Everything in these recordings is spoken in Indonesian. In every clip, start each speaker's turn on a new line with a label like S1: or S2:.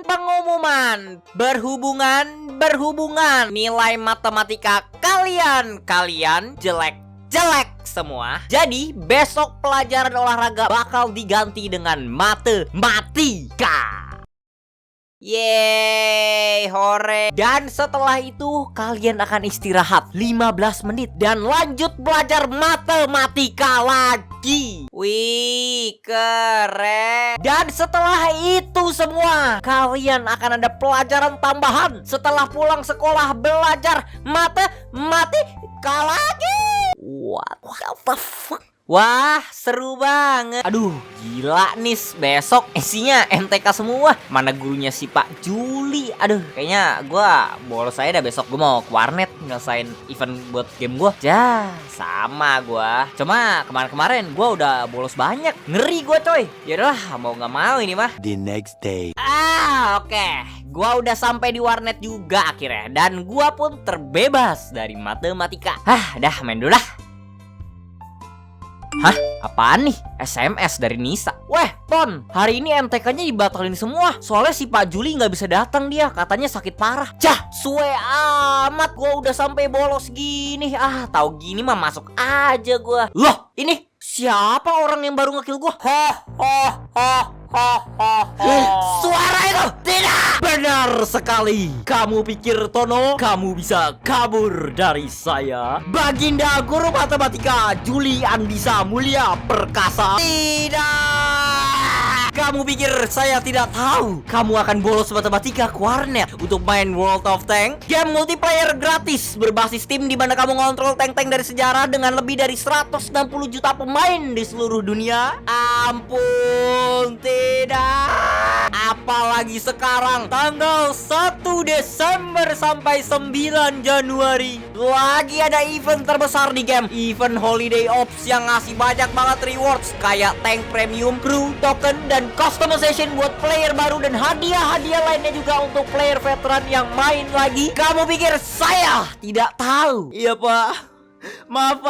S1: Pengumuman. Berhubungan. Nilai matematika kalian jelek semua. Jadi besok pelajaran olahraga bakal diganti dengan matematika. Yeay, hore. Dan setelah itu kalian akan istirahat 15 menit dan lanjut belajar matematika lagi. Wih, keren. Dan setelah itu semua kalian akan ada pelajaran tambahan setelah pulang sekolah belajar matematika lagi. What the fuck? Wah, seru banget. Aduh, gila nih. Besok isinya MTK semua. Mana gurunya si Pak Juli? Aduh, kayaknya gua bolos aja dah besok. Gua mau ke warnet ngelesain event buat game gua. Sama gua. Cuma kemarin gua udah bolos banyak. Ngeri gua, coy. Yaudahlah, mau gak mau ini mah.
S2: The next day.
S1: Oke. Gua udah sampai di warnet juga akhirnya. Dan gua pun terbebas dari matematika. Dah main dulu dah. Hah? Apaan nih? SMS dari Nisa. Weh, Ton, hari ini MTK-nya dibatalin semua. Soalnya si Pak Juli nggak bisa datang dia. Katanya sakit parah. Suwe amat. Gua udah sampai bolos gini. Tahu gini mah masuk aja gua. Loh, ini siapa orang yang baru nge-kill gua? Suara itu tidak benar sekali. Kamu pikir Tono kamu bisa kabur dari saya? Baginda Guru Matematika Juli Andisa Mulia Perkasa. Tidak. Kamu pikir saya tidak tahu kamu akan bolos matematika ke warnet untuk main World of Tank? Game multiplayer gratis berbasis tim di mana kamu ngontrol tank-tank dari sejarah dengan lebih dari 160 juta pemain di seluruh dunia. Ampun, tidak. Apalagi sekarang tanggal 1 Desember sampai 9 Januari lagi ada event terbesar di game, event Holiday Ops yang ngasih banyak banget rewards kayak tank premium, crew, token, dan customization buat player baru dan hadiah-hadiah lainnya juga untuk player veteran yang main lagi. Kamu pikir saya tidak tahu? Iya, Pak. Maaf.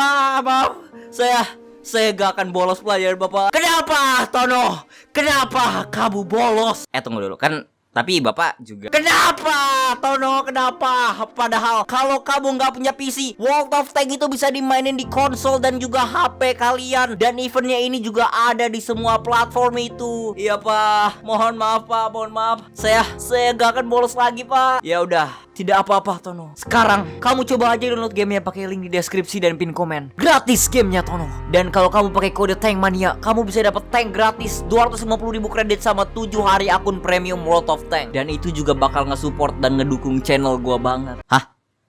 S1: Saya gak akan bolos pelajaran, Bapak. Kenapa, Tono? Kenapa kamu bolos? Tunggu dulu, kan tapi Bapak juga. Kenapa, Tono? Kenapa? Padahal kalau kamu nggak punya PC, World of Tank itu bisa dimainin di konsol dan juga HP kalian. Dan eventnya ini juga ada di semua platform itu. Iya, Pak. Mohon maaf, Pak. Mohon maaf. Saya gak akan bolos lagi, Pak. Ya udah, tidak apa-apa, Tono. Sekarang kamu coba aja download gamenya pakai link di deskripsi dan pin komen. Gratis gamenya, Tono. Dan kalau kamu pakai kode Tankmania, kamu bisa dapat tank gratis 250.000 kredit sama 7 hari akun premium World of Tank. Dan itu juga bakal nge-support dan ngedukung channel gua banget.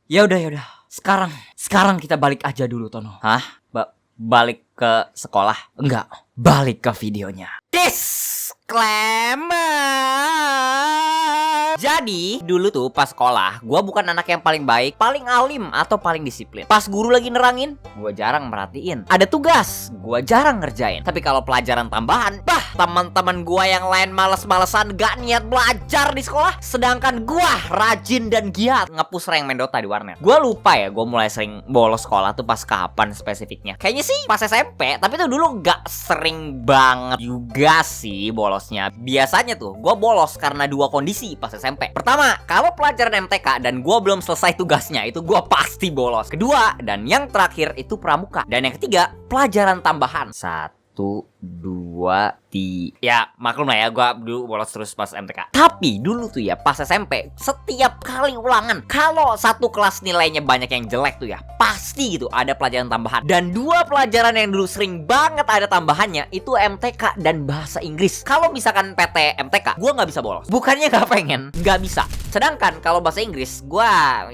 S1: Ya udah. Sekarang kita balik aja dulu, Tono. Balik ke sekolah? Enggak, balik ke videonya. Disclaimer. Jadi dulu tuh pas sekolah, gua bukan anak yang paling baik, paling alim, atau paling disiplin. Pas guru lagi nerangin, gua jarang merhatiin. Ada tugas, gua jarang ngerjain. Tapi kalau pelajaran tambahan, teman-teman gua yang lain males-malesan gak niat belajar di sekolah, sedangkan gua rajin dan giat nge-push rank main Dota di warnet. Gua lupa ya, gua mulai sering bolos sekolah tuh pas kapan spesifiknya. Kayaknya sih pas SMP, tapi tuh dulu gak sering banget juga sih bolosnya. Biasanya tuh gua bolos karena 2 kondisi pas SMP. Pertama, kalau pelajaran MTK dan gua belum selesai tugasnya, itu gua pasti bolos. Kedua, dan yang terakhir itu pramuka. Dan yang ketiga, pelajaran tambahan. 1, 2, 3. Ya maklum lah ya, gua dulu bolos terus pas MTK. Tapi dulu tuh ya pas SMP, setiap kali ulangan, kalau satu kelas nilainya banyak yang jelek tuh ya, pasti gitu ada pelajaran tambahan. Dan 2 pelajaran yang dulu sering banget ada tambahannya itu MTK dan bahasa Inggris. Kalau misalkan PT MTK, gua nggak bisa bolos. Bukannya nggak pengen, nggak bisa. Sedangkan kalau bahasa Inggris, gua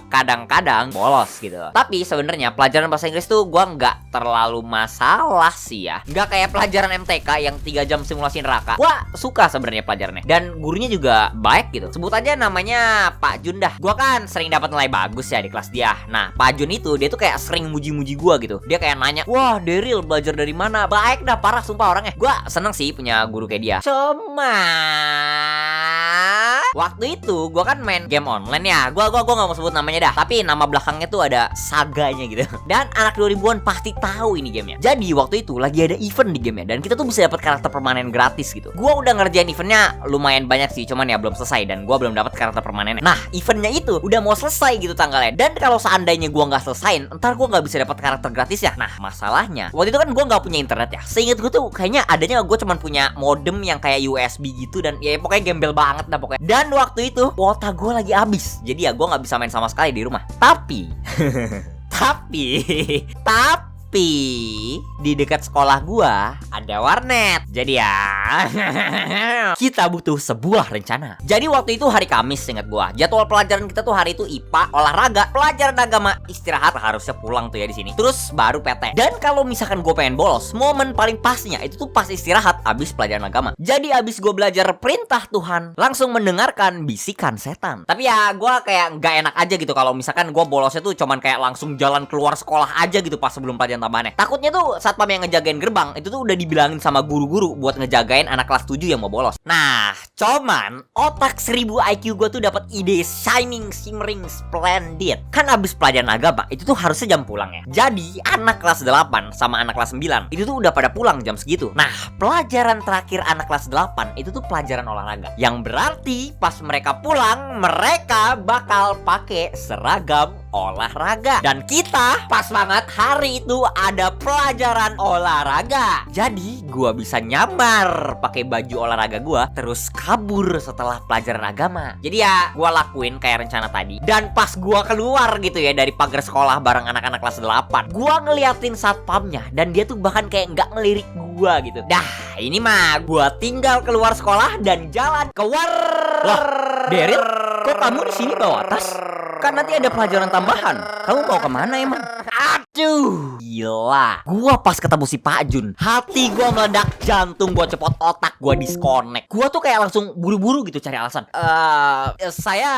S1: kadang-kadang bolos gitu. Tapi sebenarnya pelajaran bahasa Inggris tuh gua nggak terlalu masalah sih ya. Nggak kayak pelajaran MTK yang 3 jam simulasi neraka. Gua suka sebenarnya pelajarannya. Dan gurunya juga baik gitu. Sebut aja namanya Pak Jun dah. Gua kan sering dapat nilai bagus ya di kelas dia. Nah, Pak Jun itu dia tuh kayak sering muji-muji gua gitu. Dia kayak nanya, "Wah, Daryl belajar dari mana?" Baik dah, parah sumpah orangnya. Gua seneng sih punya guru kayak dia. Cuma Waktu itu gua kan main game online ya. Gua nggak mau sebut namanya dah. Tapi nama belakangnya tuh ada saganya gitu. Dan anak 2000-an pasti tahu ini gamenya. Jadi waktu itu lagi ada event di gamenya dan kita tuh bisa dapat karakter permanen gratis gitu. Gua udah ngerjain eventnya lumayan banyak sih, cuman ya belum selesai dan gua belum dapat karakter permanennya. Nah, eventnya itu udah mau selesai gitu tanggalnya. Dan kalau seandainya gua nggak selesain, ntar gua nggak bisa dapat karakter gratis ya. Nah, masalahnya waktu itu kan gua nggak punya internet ya. Seinget gua tuh kayaknya adanya gua cuman punya modem yang kayak USB gitu dan ya pokoknya gembel banget dah pokoknya. Dan waktu itu kuota gue lagi habis, jadi ya gue nggak bisa main sama sekali di rumah. Tapi di dekat sekolah gua ada warnet. Jadi ya kita butuh sebuah rencana. Jadi waktu itu hari Kamis ingat gua. Jadwal pelajaran kita tuh hari itu IPA, olahraga, pelajaran agama, istirahat, harusnya pulang tuh ya di sini. Terus baru PT. Dan kalau misalkan gua pengen bolos, momen paling pasnya itu tuh pas istirahat abis pelajaran agama. Jadi abis gua belajar perintah Tuhan, langsung mendengarkan bisikan setan. Tapi ya gua kayak nggak enak aja gitu kalau misalkan gua bolosnya tuh cuman kayak langsung jalan keluar sekolah aja gitu pas sebelum pelajaran tambahannya. Takutnya tuh satpam yang ngejagain gerbang itu tuh udah dibilangin sama guru-guru buat ngejagain anak kelas 7 yang mau bolos. Nah, cuman otak 1000 IQ gue tuh dapat ide shining, shimmering, splendid. Kan abis pelajaran agama itu tuh harusnya jam pulang ya. Jadi anak kelas 8 sama anak kelas 9 itu tuh udah pada pulang jam segitu. Nah, pelajaran terakhir anak kelas 8 itu tuh pelajaran olahraga. Yang berarti pas mereka pulang mereka bakal pakai seragam olahraga. Dan kita pas banget hari itu ada pelajaran olahraga. Jadi gua bisa nyamar pakai baju olahraga gua terus kabur setelah pelajaran agama. Jadi ya gua lakuin kayak rencana tadi. Dan pas gua keluar gitu ya dari pagar sekolah bareng anak-anak kelas 8, gua ngeliatin satpamnya dan dia tuh bahkan kayak nggak ngelirik gua gitu. Dah, ini mah gua tinggal keluar sekolah dan jalan ke Lah, Daryl, kok kamu di sini bawa tas? Kan nanti ada pelajaran tambahan. Kamu mau kemana emang? Aduh, gila. Gua pas ketemu si Pak Jun, hati gua meledak, jantung gua cepot, otak gua disconnect. Gua tuh kayak langsung buru-buru gitu cari alasan. Saya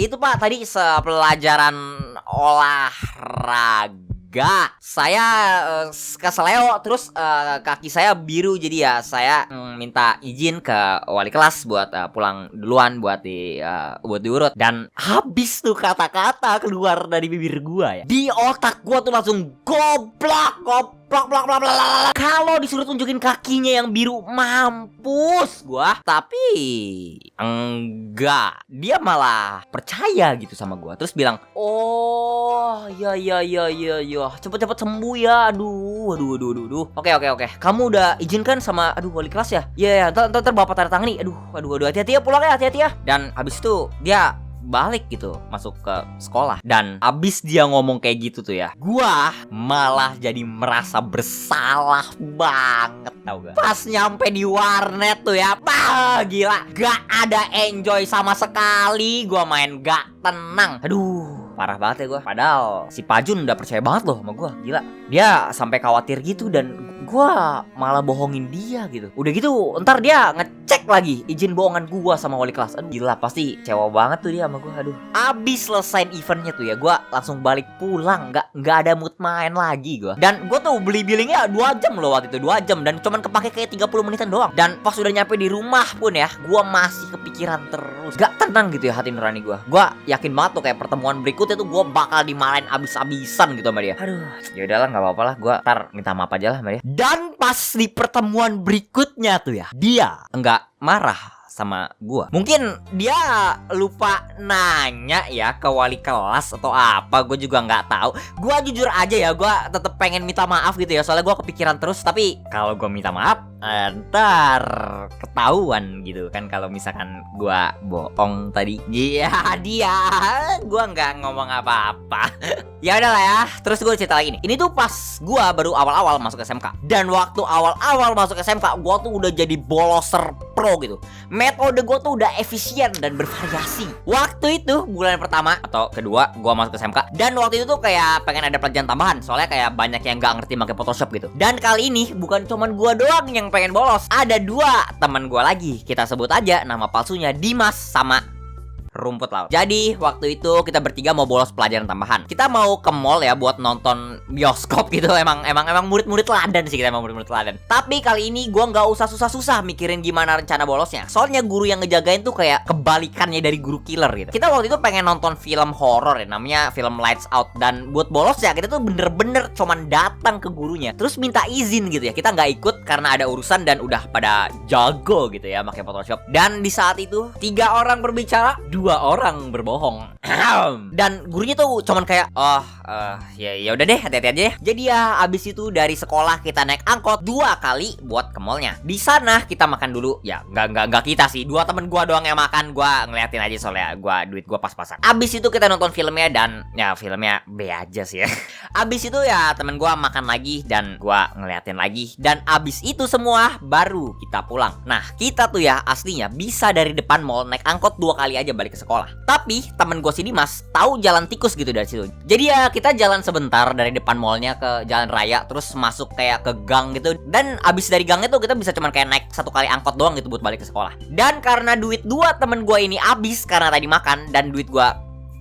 S1: itu Pak tadi pelajaran olahraga. Saya keseleo terus kaki saya biru, jadi ya saya minta izin ke wali kelas buat pulang duluan buat diurut. Dan habis tuh kata-kata keluar dari bibir gua ya, di otak gua tuh langsung goblok. Kalau disuruh tunjukin kakinya yang biru mampus gua. Tapi enggak, dia malah percaya gitu sama gua. Terus bilang, "Oh, ya. Cepet-cepet sembuh ya. Aduh. Oke. Kamu udah izinkan sama wali kelas ya? Iya, ntar Bapak tanda tangan nih. Aduh, hati-hati ya pulang ya, hati-hati ya." Dan habis itu dia balik gitu masuk ke sekolah. Dan abis dia ngomong kayak gitu tuh ya, gua malah jadi merasa bersalah banget, tau gak? Pas nyampe di warnet tuh ya, gila, gak ada enjoy sama sekali. Gua main gak tenang. Aduh, parah banget ya gua. Padahal si Pajun udah percaya banget loh sama gua. Gila, dia sampai khawatir gitu dan gua malah bohongin dia gitu. Udah gitu ntar dia ngecek lagi izin bohongan gua sama wali kelas. Aduh, gila, pasti kecewa banget tuh dia sama gua. Aduh. Abis selesain eventnya tuh ya, gua langsung balik pulang. Gak ada mood main lagi gua. Dan gua tuh beli billingnya 2 jam loh waktu itu, 2 jam. Dan cuman kepake kayak 30 menitan doang. Dan pas udah nyampe di rumah pun ya, gua masih kepikiran terus. Gak tenang gitu ya hati nurani gua. Gua yakin banget tuh kayak pertemuan berikutnya tuh gua bakal dimarahin abis-abisan gitu sama dia. Aduh, ya udahlah, nggak apa-apa lah. Gua ntar minta maaf aja lah sama dia. Dan pas di pertemuan berikutnya tuh ya, dia enggak marah sama gua. Mungkin dia lupa nanya ya ke wali kelas atau apa, gue juga nggak tahu. Gua jujur aja ya, gua tetep pengen minta maaf gitu ya, soalnya gua kepikiran terus. Tapi kalau gua minta maaf, ntar ketahuan gitu kan kalau misalkan gua bohong tadi. Iya, gua nggak ngomong apa-apa. Ya udahlah ya. Terus gue cerita lagi nih. Ini tuh pas gua baru awal-awal masuk SMK. Dan waktu awal-awal masuk SMK, gua tuh udah jadi boloser pro gitu. Metode gue tuh udah efisien dan bervariasi. Waktu itu bulan pertama atau kedua gue masuk ke SMK. Dan waktu itu tuh kayak pengen ada pelajaran tambahan, soalnya kayak banyak yang gak ngerti pakai Photoshop gitu. Dan kali ini bukan cuman gue doang yang pengen bolos. Ada 2 teman gue lagi. Kita sebut aja nama palsunya Dimas sama rumput laut. Jadi waktu itu kita bertiga mau bolos pelajaran tambahan. Kita mau ke mall ya buat nonton bioskop gitu. Emang murid-murid teladan sih, kita emang murid-murid teladan. Tapi kali ini gua nggak usah susah-susah mikirin gimana rencana bolosnya. Soalnya guru yang ngejagain tuh kayak kebalikannya dari guru killer gitu. Kita waktu itu pengen nonton film horor ya, namanya film Lights Out. Dan buat bolos ya kita tuh bener-bener cuman datang ke gurunya terus minta izin gitu ya. Kita nggak ikut karena ada urusan dan udah pada jago gitu ya pakai Photoshop. Dan di saat itu 3 orang berbicara, 2 orang berbohong. Dan gurunya tuh cuman kayak ya udah deh, hati-hati aja ya. Jadi ya abis itu dari sekolah kita naik angkot 2 kali buat ke mallnya. Di sana kita makan dulu. Ya nggak kita sih, 2 temen gua doang yang makan. Gua ngeliatin aja soalnya duit gua pas-pasan. Abis itu kita nonton filmnya dan ya filmnya B aja sih ya. Abis itu ya temen gua makan lagi dan gua ngeliatin lagi. Dan abis itu semua baru kita pulang. Nah kita tuh ya aslinya bisa dari depan mall naik angkot 2 kali aja balik ke sekolah. Tapi temen gue si Dimas tahu jalan tikus gitu dari situ. Jadi ya kita jalan sebentar dari depan mallnya ke jalan raya, terus masuk kayak ke gang gitu. Dan abis dari gang itu kita bisa cuman kayak naik 1 kali angkot doang gitu buat balik ke sekolah. Dan karena duit 2 temen gue ini abis karena tadi makan dan duit gue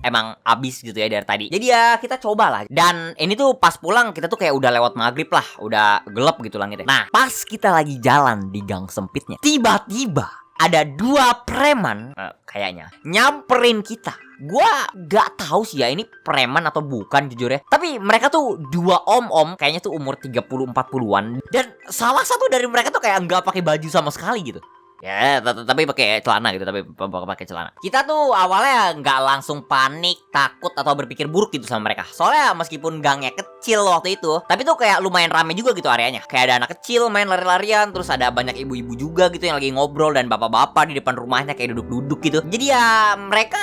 S1: emang abis gitu ya dari tadi. Jadi ya kita cobalah. Dan ini tuh pas pulang kita tuh kayak udah lewat maghrib lah, udah gelap gitu langitnya. Nah pas kita lagi jalan di gang sempitnya, tiba-tiba ada 2 preman kayaknya nyamperin kita. Gua gak tahu sih ya ini preman atau bukan jujur ya. Tapi mereka tuh 2 om-om, kayaknya tuh umur 30-40an. Dan salah satu dari mereka tuh kayak nggak pakai baju sama sekali gitu. Ya, tapi pakai celana gitu, tapi pakai celana. Kita tuh awalnya nggak langsung panik, takut atau berpikir buruk gitu sama mereka. Soalnya meskipun gangnya kecil waktu itu, tapi tuh kayak lumayan rame juga gitu areanya. Kayak ada anak kecil main lari-larian, terus ada banyak ibu-ibu juga gitu yang lagi ngobrol dan bapak-bapak di depan rumahnya kayak duduk-duduk gitu. Jadi ya mereka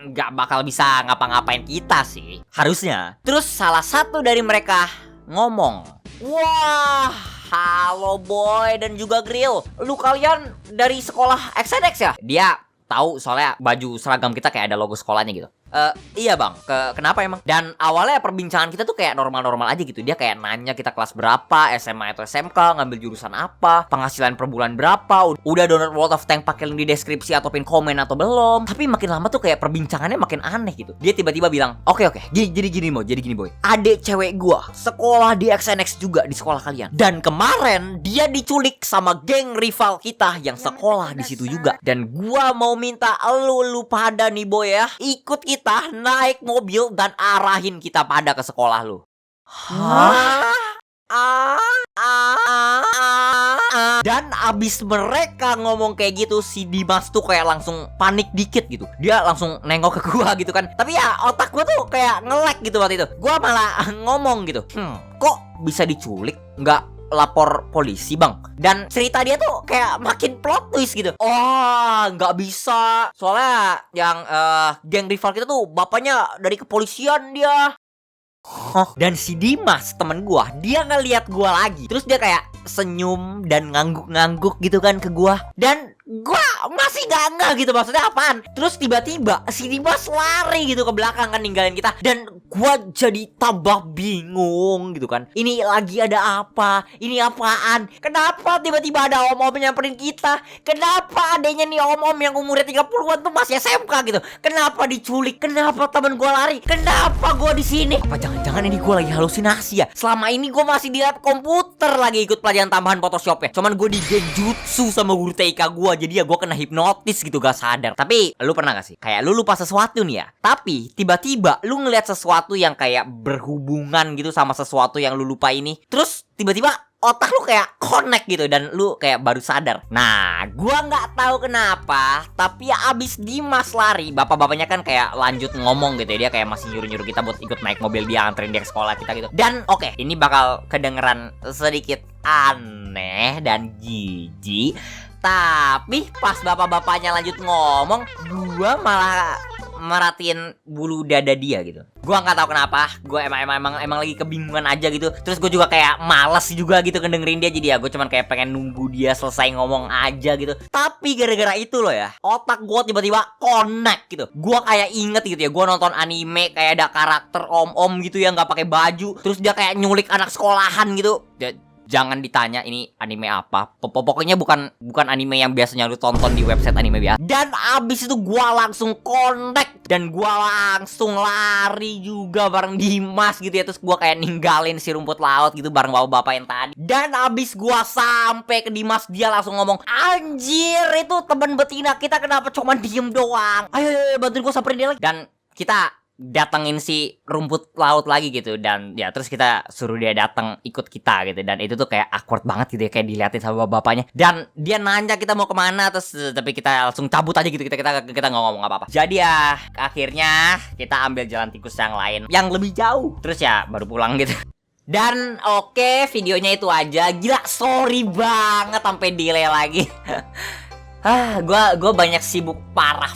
S1: nggak bakal bisa ngapa-ngapain kita sih, harusnya. Terus salah satu dari mereka ngomong, "Wah, halo boy dan juga Grill, lu kalian dari sekolah XNX ya?" Dia tahu soalnya baju seragam kita kayak ada logo sekolahnya gitu. Iya bang, kenapa emang? Dan awalnya perbincangan kita tuh kayak normal-normal aja gitu. Dia kayak nanya kita kelas berapa, SMA atau SMK, ngambil jurusan apa, penghasilan per bulan berapa, udah download World of Tanks pakai link di deskripsi atau pin komen atau belum. Tapi makin lama tuh kayak perbincangannya makin aneh gitu. Dia tiba-tiba bilang, oke, jadi gini boy. Adek cewek gua sekolah di XNX juga di sekolah kalian. Dan kemarin dia diculik sama geng rival kita yang sekolah di situ juga. Dan gua mau minta lu pada nih boy ya, ikut kita naik mobil dan arahin kita pada ke sekolah lu. Hah? Dan abis mereka ngomong kayak gitu, si Dimas tuh kayak langsung panik dikit gitu. Dia langsung nengok ke gua gitu kan. Tapi ya otak gua tuh kayak nge-lag gitu waktu itu. Gua malah ngomong gitu, kok bisa diculik? Nggak lapor polisi bang? Dan cerita dia tuh kayak makin plot twist gitu. Oh nggak bisa, soalnya yang geng rival kita tuh bapaknya dari kepolisian dia. Dan si Dimas temen gua, dia ngeliat gua lagi. Terus dia kayak senyum dan ngangguk-ngangguk gitu kan ke gua. Dan gua masih nggak gitu maksudnya apaan. Terus tiba-tiba si Dimas lari gitu ke belakang kan ninggalin kita. Dan gua jadi tambah bingung gitu kan. Ini lagi ada apa? Ini apaan? Kenapa tiba-tiba ada om-om nyamperin kita? Kenapa adanya nih om-om yang umurnya 30-an tuh masih SMK gitu? Kenapa diculik? Kenapa temen gua lari? Kenapa gua di sini? Apa jangan-jangan ini gua lagi halusinasi ya? Selama ini gua masih di lab komputer lagi ikut pelajaran tambahan Photoshop ya. Cuman gua di genjutsu sama guru TK gua. Jadi ya gue kena hipnotis gitu gak sadar. Tapi lu pernah gak sih kayak lu lupa sesuatu nih ya, tapi tiba-tiba lu ngeliat sesuatu yang kayak berhubungan gitu sama sesuatu yang lu lupa ini. Terus tiba-tiba otak lu kayak connect gitu dan lu kayak baru sadar. Nah gua gak tahu kenapa, tapi ya abis Dimas lari, bapak-bapaknya kan kayak lanjut ngomong gitu ya. Dia kayak masih nyuruh-nyuruh kita buat ikut naik mobil dia, anterin dia ke sekolah kita gitu. Dan oke, ini bakal kedengeran sedikit aneh dan jijik, tapi pas bapak-bapaknya lanjut ngomong, gua malah merhatiin bulu dada dia gitu. Gua nggak tahu kenapa, gua emang lagi kebingungan aja gitu. Terus gue juga kayak males juga gitu dengerin dia. Jadi ya gue cuman kayak pengen nunggu dia selesai ngomong aja gitu. Tapi gara-gara itu loh ya, otak gua tiba-tiba connect gitu. Gua kayak inget gitu ya, gua nonton anime kayak ada karakter om-om gitu yang nggak pakai baju. Terus dia kayak nyulik anak sekolahan gitu. Jangan ditanya ini anime apa. Pokoknya bukan anime yang biasanya lu tonton di website anime biasa. Dan abis itu gua langsung connect dan gua langsung lari juga bareng Dimas gitu ya. Terus gua kayak ninggalin si rumput laut gitu bareng bapak-bapak yang tadi. Dan abis gua sampai ke Dimas, dia langsung ngomong, "Anjir, itu teman betina kita kenapa cuma diem doang? Ayo bantuin gua samperin dia lagi." Dan kita datengin si rumput laut lagi gitu. Dan ya terus kita suruh dia datang ikut kita gitu. Dan itu tuh kayak awkward banget gitu ya, kayak diliatin sama bapaknya. Dan dia nanya kita mau kemana, terus tapi kita langsung cabut aja gitu. Kita nggak ngomong apa-apa. Jadi ya akhirnya kita ambil jalan tikus yang lain yang lebih jauh. Terus ya baru pulang gitu. Dan oke, videonya itu aja. Gila, sorry banget sampai delay lagi. Gue banyak sibuk parah.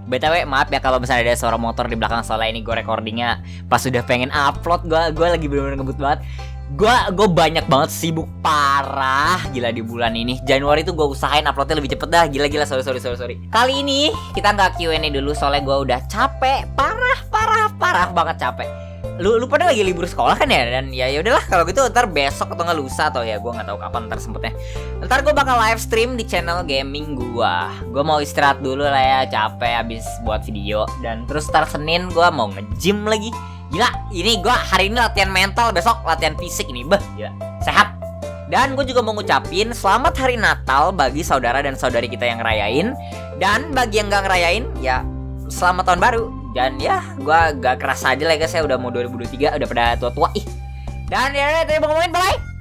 S1: BTW maaf ya kalau misalnya ada suara motor di belakang, soalnya ini gue recordingnya pas sudah pengen upload. Gue lagi bener-bener ngebut banget. Gue banyak banget sibuk parah. Gila di bulan ini Januari tuh gue usahain uploadnya lebih cepet dah. Gila sorry. Kali ini kita nggak Q&A dulu soalnya gue udah capek. Parah banget capek. Lu pada lagi libur sekolah kan ya? Dan ya udahlah kalau gitu ntar besok atau nggak lusa atau ya gue nggak tahu kapan ntar sempetnya. Ntar gue bakal live stream di channel gaming gue. Gue mau istirahat dulu lah ya, capek abis buat video. Dan terus ntar Senin gue mau nge-gym lagi. Gila, ini gue hari ini latihan mental, besok latihan fisik ini. Gila, sehat. Dan gue juga mau ngucapin selamat hari Natal bagi saudara dan saudari kita yang ngerayain. Dan bagi yang nggak ngerayain, ya selamat tahun baru. Dan ya, gue gak kerasa aja lah guys, saya udah mau 2023, udah pada tua-tua. Dan ya, tadi mau ngomongin, bye!